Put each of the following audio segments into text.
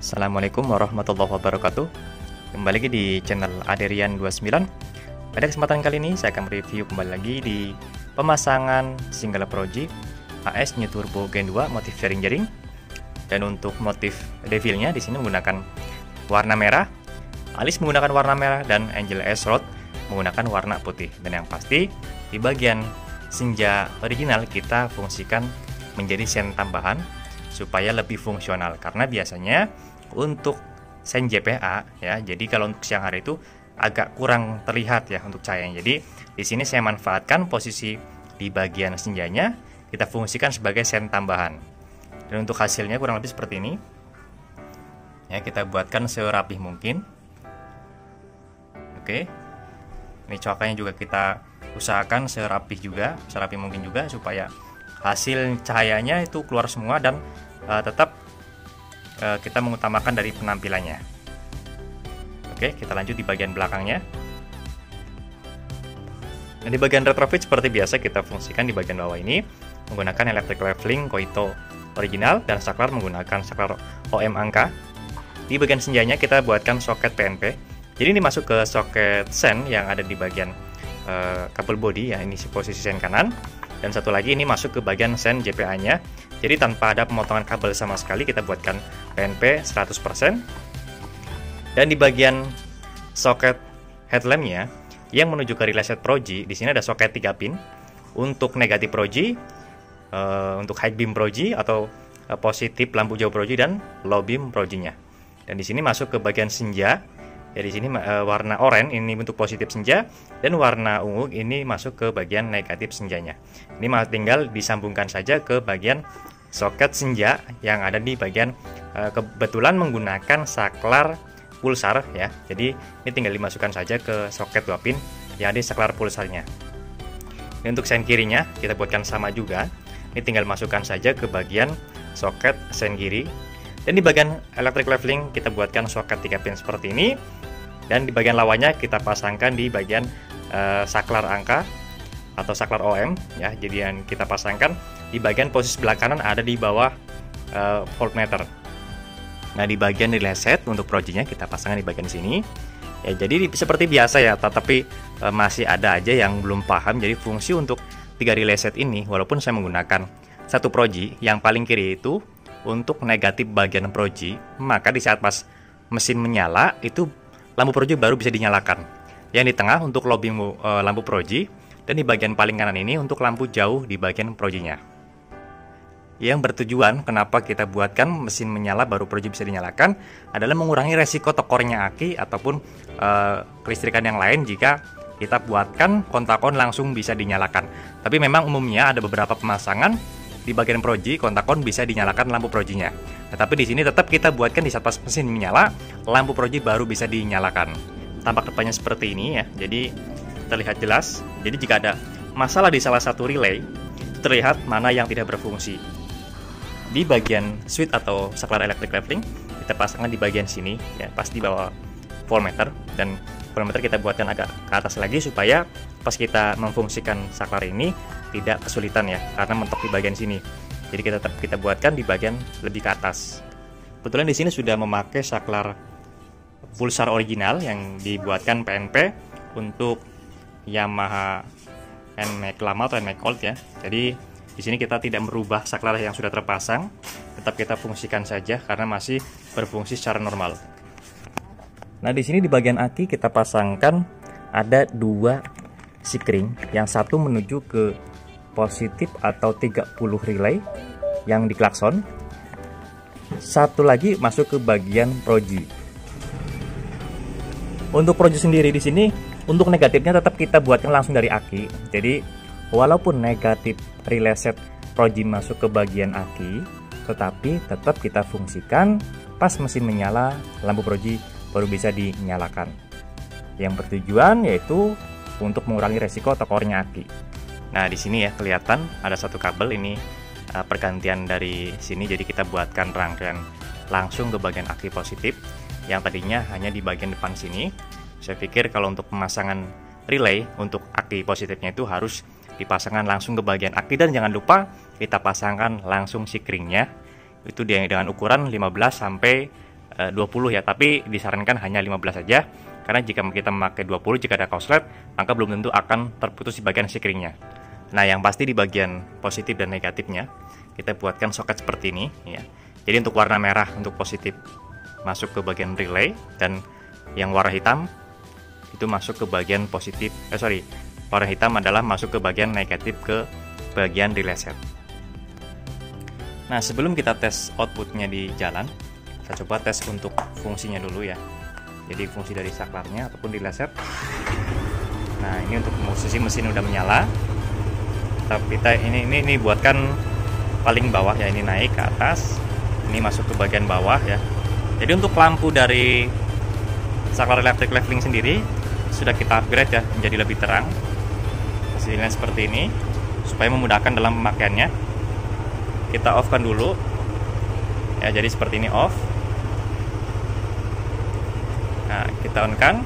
Assalamualaikum warahmatullahi wabarakatuh. Kembali lagi di channel Aderian29. Pada kesempatan kali ini saya akan mereview kembali lagi di pemasangan single Proji AS New Turbo Gen 2 motif jaring-jaring. Dan untuk motif devilnya di sini menggunakan warna merah, Alice menggunakan warna merah, dan Angel S Rod menggunakan warna putih. Dan yang pasti di bagian senja original kita fungsikan menjadi sen tambahan supaya lebih fungsional, karena biasanya untuk sen JPA ya, jadi kalau untuk siang hari itu agak kurang terlihat ya untuk cahayanya. Jadi di sini saya manfaatkan posisi di bagian senjanya kita fungsikan sebagai sen tambahan. Dan untuk hasilnya kurang lebih seperti ini. Ya, kita buatkan serapih mungkin. Oke. Ini cokaknya juga kita usahakan serapih mungkin juga supaya hasil cahayanya itu keluar semua dan tetap kita mengutamakan dari penampilannya. Oke, kita lanjut di bagian belakangnya. Nah, di bagian retrofit seperti biasa kita fungsikan di bagian bawah ini menggunakan electric leveling Koito original dan saklar menggunakan saklar OM angka. Di bagian senjanya kita buatkan soket PNP. Jadi ini masuk ke soket sen yang ada di bagian kabel body ya, ini posisi sen kanan. Dan satu lagi ini masuk ke bagian sen JPA-nya. Jadi tanpa ada pemotongan kabel sama sekali kita buatkan PNP 100%. Dan di bagian soket headlampnya yang menuju ke relay set Proji, di sini ada soket 3 pin untuk negatif Proji, untuk high beam Proji atau positif lampu jauh Proji dan low beam Projinya. Dan di sini masuk ke bagian senja. Ya, di sini warna oranye ini untuk positif senja dan warna ungu ini masuk ke bagian negatif senjanya. Ini tinggal disambungkan saja ke bagian soket senja yang ada di bagian kebetulan menggunakan saklar pulsar ya. Jadi ini tinggal dimasukkan saja ke soket 2 pin yang ada di saklar pulsarnya. Ini untuk sen kirinya kita buatkan sama juga. Ini tinggal masukkan saja ke bagian soket sen kiri. Dan di bagian electric leveling kita buatkan soket 3 pin seperti ini. Dan di bagian lawannya kita pasangkan di bagian saklar angka atau saklar OM ya. Jadi yang kita pasangkan di bagian posisi sebelah kanan ada di bawah voltmeter. Nah, di bagian relay set untuk Projinya kita pasangkan di bagian sini. Ya, jadi seperti biasa ya, tetapi masih ada aja yang belum paham. Jadi fungsi untuk 3 relay set ini, walaupun saya menggunakan satu Proji, yang paling kiri itu untuk negatif bagian Proji, maka di saat pas mesin menyala itu lampu Proji baru bisa dinyalakan. Yang di tengah untuk low beam lampu Proji, dan di bagian paling kanan ini untuk lampu jauh di bagian Projinya. Yang bertujuan kenapa kita buatkan mesin menyala baru Proji bisa dinyalakan adalah mengurangi resiko tekornya aki ataupun kelistrikan yang lain jika kita buatkan kontakon langsung bisa dinyalakan. Tapi memang umumnya ada beberapa pemasangan di bagian Proji kontakon bisa dinyalakan lampu Projinya. Tetapi di sini tetap kita buatkan di saat pas mesin menyala lampu Proji baru bisa dinyalakan. Tampak depannya seperti ini ya. Jadi terlihat jelas. Jadi jika ada masalah di salah satu relay itu terlihat mana yang tidak berfungsi. Di bagian switch atau saklar electric leveling kita pasangkan di bagian sini ya, pas di bawah voltmeter, dan voltmeter kita buatkan agak ke atas lagi supaya pas kita memfungsikan saklar ini tidak kesulitan ya, karena mentok di bagian sini. Jadi kita buatkan di bagian lebih ke atas. Kebetulan di sini sudah memakai saklar pulsar original yang dibuatkan PNP untuk Yamaha NMAX lama atau NMAX Old ya. Jadi di sini kita tidak merubah saklar yang sudah terpasang, tetap kita fungsikan saja karena masih berfungsi secara normal. Nah, di sini di bagian aki kita pasangkan ada 2 sikring, yang satu menuju ke positif atau 30 relay yang di klakson, satu lagi masuk ke bagian Proji. Untuk Proji sendiri di sini untuk negatifnya tetap kita buatkan langsung dari aki. Jadi walaupun negatif relay set Proji masuk ke bagian aki, tetapi tetap kita fungsikan pas mesin menyala lampu Proji baru bisa dinyalakan. Yang bertujuan yaitu untuk mengurangi resiko tekornya aki. Nah, di sini ya kelihatan ada satu kabel ini pergantian dari sini, jadi kita buatkan rangkaian langsung ke bagian aki positif yang tadinya hanya di bagian depan sini. Saya pikir kalau untuk pemasangan relay untuk aki positifnya itu harus dipasangkan langsung ke bagian aki, dan jangan lupa kita pasangkan langsung sikringnya itu dengan ukuran 15 sampai 20 ya, tapi disarankan hanya 15 saja, karena jika kita memakai 20 jika ada korslet, maka belum tentu akan terputus di bagian sikringnya. Nah, yang pasti di bagian positif dan negatifnya kita buatkan soket seperti ini ya. Jadi untuk warna merah untuk positif masuk ke bagian relay, dan yang warna hitam itu masuk ke bagian positif. Warna hitam adalah masuk ke bagian negatif ke bagian relay set. Nah, sebelum kita tes outputnya di jalan, kita coba tes untuk fungsinya dulu ya. Jadi fungsi dari saklarnya ataupun relay set. Nah, ini untuk posisi mesin udah menyala. Tapi kita ini buatkan paling bawah ya, ini naik ke atas, ini masuk ke bagian bawah ya. Jadi untuk lampu dari saklar electric leveling sendiri sudah kita upgrade ya menjadi lebih terang. Hasilnya seperti ini supaya memudahkan dalam pemakaiannya. Kita off kan dulu ya, jadi seperti ini off. Nah, kita on kan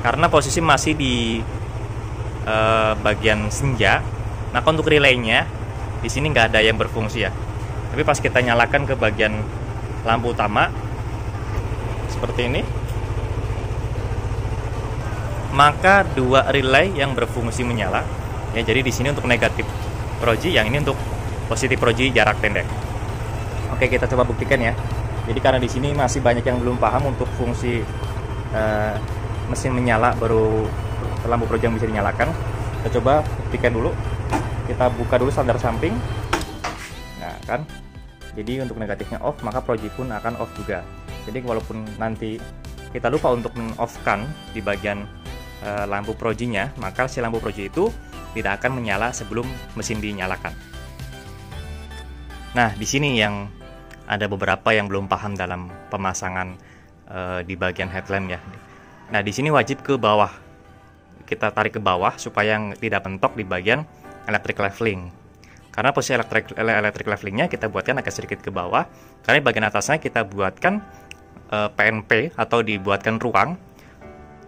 karena posisi masih di bagian senja. Nah, untuk relaynya di sini nggak ada yang berfungsi ya. Tapi pas kita nyalakan ke bagian lampu utama seperti ini, maka dua relay yang berfungsi menyala ya. Jadi di sini untuk negatif proji, yang ini untuk positif proji jarak pendek. Oke, kita coba buktikan ya. Jadi karena di sini masih banyak yang belum paham untuk fungsi mesin menyala baru lampu proji yang bisa dinyalakan. Kita coba buktikan dulu. Kita buka dulu sandar samping. Nah, kan. Jadi untuk negatifnya off, maka proji pun akan off juga. Jadi walaupun nanti kita lupa untuk men-off-kan di bagian lampu projinya, maka si lampu proji itu tidak akan menyala sebelum mesin dinyalakan. Nah, di sini yang ada beberapa yang belum paham dalam pemasangan di bagian headlamp ya. Nah, di sini wajib ke bawah. Kita tarik ke bawah supaya tidak mentok di bagian electric leveling. Karena posisi electric levelingnya kita buatkan agak sedikit ke bawah. Karena di bagian atasnya kita buatkan PNP atau dibuatkan ruang.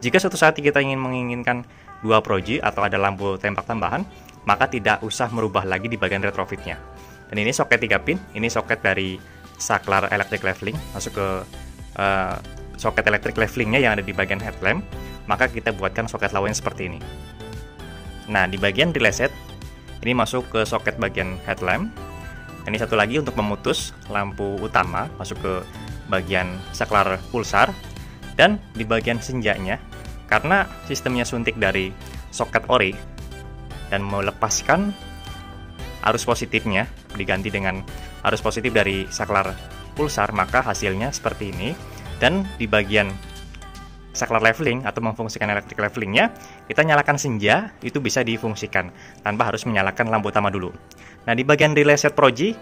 Jika suatu saat kita menginginkan dua proji atau ada lampu tembak tambahan, maka tidak usah merubah lagi di bagian retrofitnya. Dan ini soket 3 pin, ini soket dari saklar electric leveling masuk ke soket electric levelingnya yang ada di bagian headlamp. Maka kita buatkan soket lawan seperti ini. Nah, di bagian relay set ini masuk ke soket bagian headlamp. Ini satu lagi untuk memutus lampu utama masuk ke bagian saklar pulsar. Dan di bagian senjanya, karena sistemnya suntik dari soket ori dan melepaskan arus positifnya diganti dengan arus positif dari saklar pulsar, maka hasilnya seperti ini. Dan di bagian saklar leveling atau memfungsikan electric levelingnya, kita nyalakan senja itu bisa difungsikan tanpa harus menyalakan lampu utama dulu. Nah, di bagian relay set proji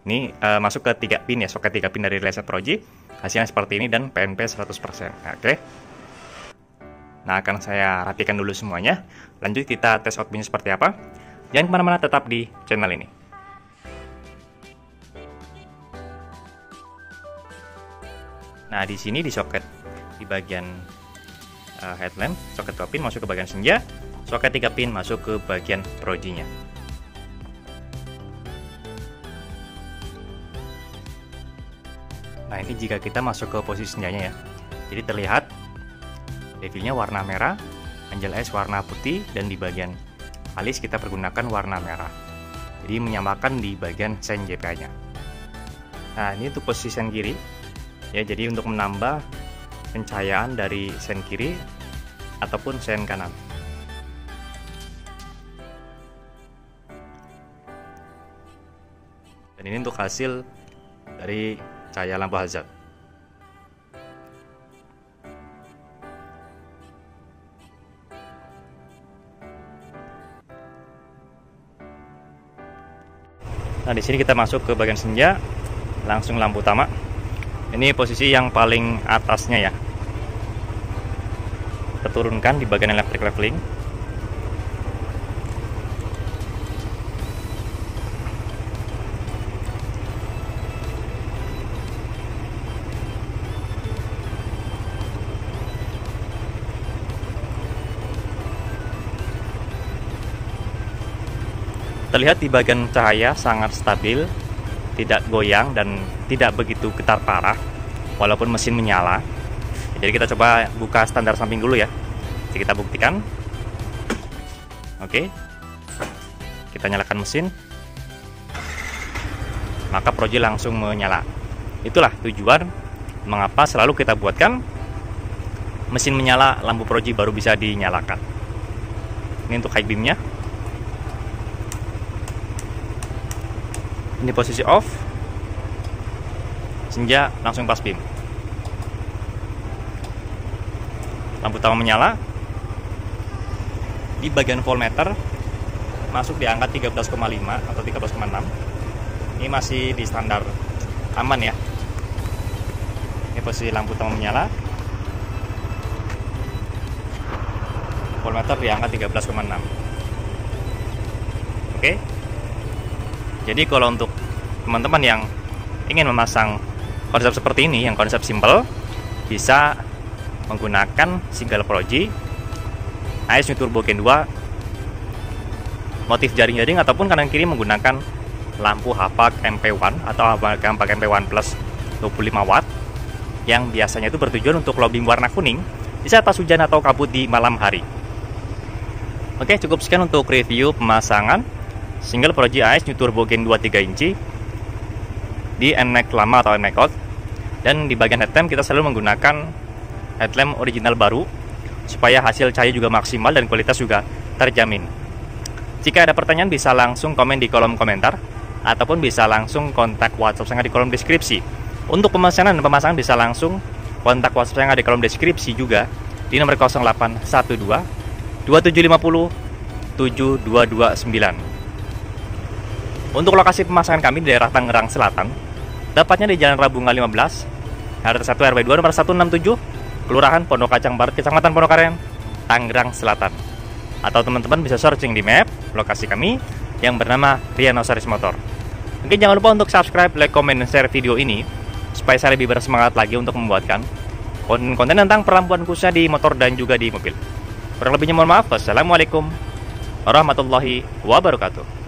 ini masuk ke 3 pin ya, soket 3 pin dari relay set proji, hasilnya seperti ini dan PNP 100%. Oke. Nah, akan saya rapikan dulu semuanya. Lanjut kita tes outputnya seperti apa. Jangan kemana-mana, tetap di channel ini. Nah, di sini di soket di bagian headlamp, soket 2 pin masuk ke bagian senja, soket 3 pin masuk ke bagian projinya. Nah, ini jika kita masuk ke posisi senjanya ya. Jadi terlihat devilnya warna merah, angel eyes warna putih, dan di bagian alis kita pergunakan warna merah. Jadi menyamakan di bagian sen JPA-nya. Nah, ini untuk posisi sen kiri. Ya, jadi untuk menambah pencahayaan dari sen kiri ataupun sen kanan. Dan ini untuk hasil dari cahaya lampu hazard. Nah, di sini kita masuk ke bagian senja, langsung lampu utama. Ini posisi yang paling atasnya ya. Kita turunkan di bagian electric leveling. Terlihat di bagian cahaya sangat stabil tidak goyang dan tidak begitu getar parah walaupun mesin menyala. Jadi kita coba buka standar samping dulu ya. Jadi kita buktikan. Oke, kita nyalakan mesin, maka proji langsung menyala. Itulah tujuan mengapa selalu kita buatkan mesin menyala, lampu proji baru bisa dinyalakan. Ini untuk high beamnya. Ini posisi off, senja langsung pas beam. Lampu utama menyala. Di bagian voltmeter masuk di angka 13,5 atau 13,6. Ini masih di standar aman ya. Ini posisi lampu utama menyala. Voltmeter di angka 13,6. Oke. Jadi kalau untuk teman-teman yang ingin memasang konsep seperti ini, yang konsep simple, bisa menggunakan single proji AES New Turbo Gen 2 motif jaring-jaring, ataupun kanan kiri menggunakan lampu Hapak MP1 atau Hapak MP1 Plus 25 watt yang biasanya itu bertujuan untuk low beam warna kuning di saat pas hujan atau kabut di malam hari. Oke, cukup sekian untuk review pemasangan single proji AES New Turbo Gen 2 3 inci di NMAX lama atau NMAX out. Dan di bagian headlamp kita selalu menggunakan headlamp original baru supaya hasil cahaya juga maksimal dan kualitas juga terjamin. Jika ada pertanyaan bisa langsung komen di kolom komentar ataupun bisa langsung kontak WhatsApp saya di kolom deskripsi. Untuk pemesanan dan pemasangan bisa langsung kontak WhatsApp saya di kolom deskripsi juga di nomor 0812 2750 7229. Untuk lokasi pemasangan kami di daerah Tangerang Selatan, dapatnya di Jalan Rabunga 15, RT 1 RW 2 nomor 167, Kelurahan Pondok Kacang Barat, Kecamatan Pondokaren, Tangerang Selatan. Atau teman-teman bisa searching di map lokasi kami yang bernama Riano Saris Motor. Mungkin jangan lupa untuk subscribe, like, comment, dan share video ini supaya saya lebih bersemangat lagi untuk membuatkan konten tentang perampuan khususnya di motor dan juga di mobil. Kurang lebihnya mohon maaf. Wassalamualaikum warahmatullahi wabarakatuh.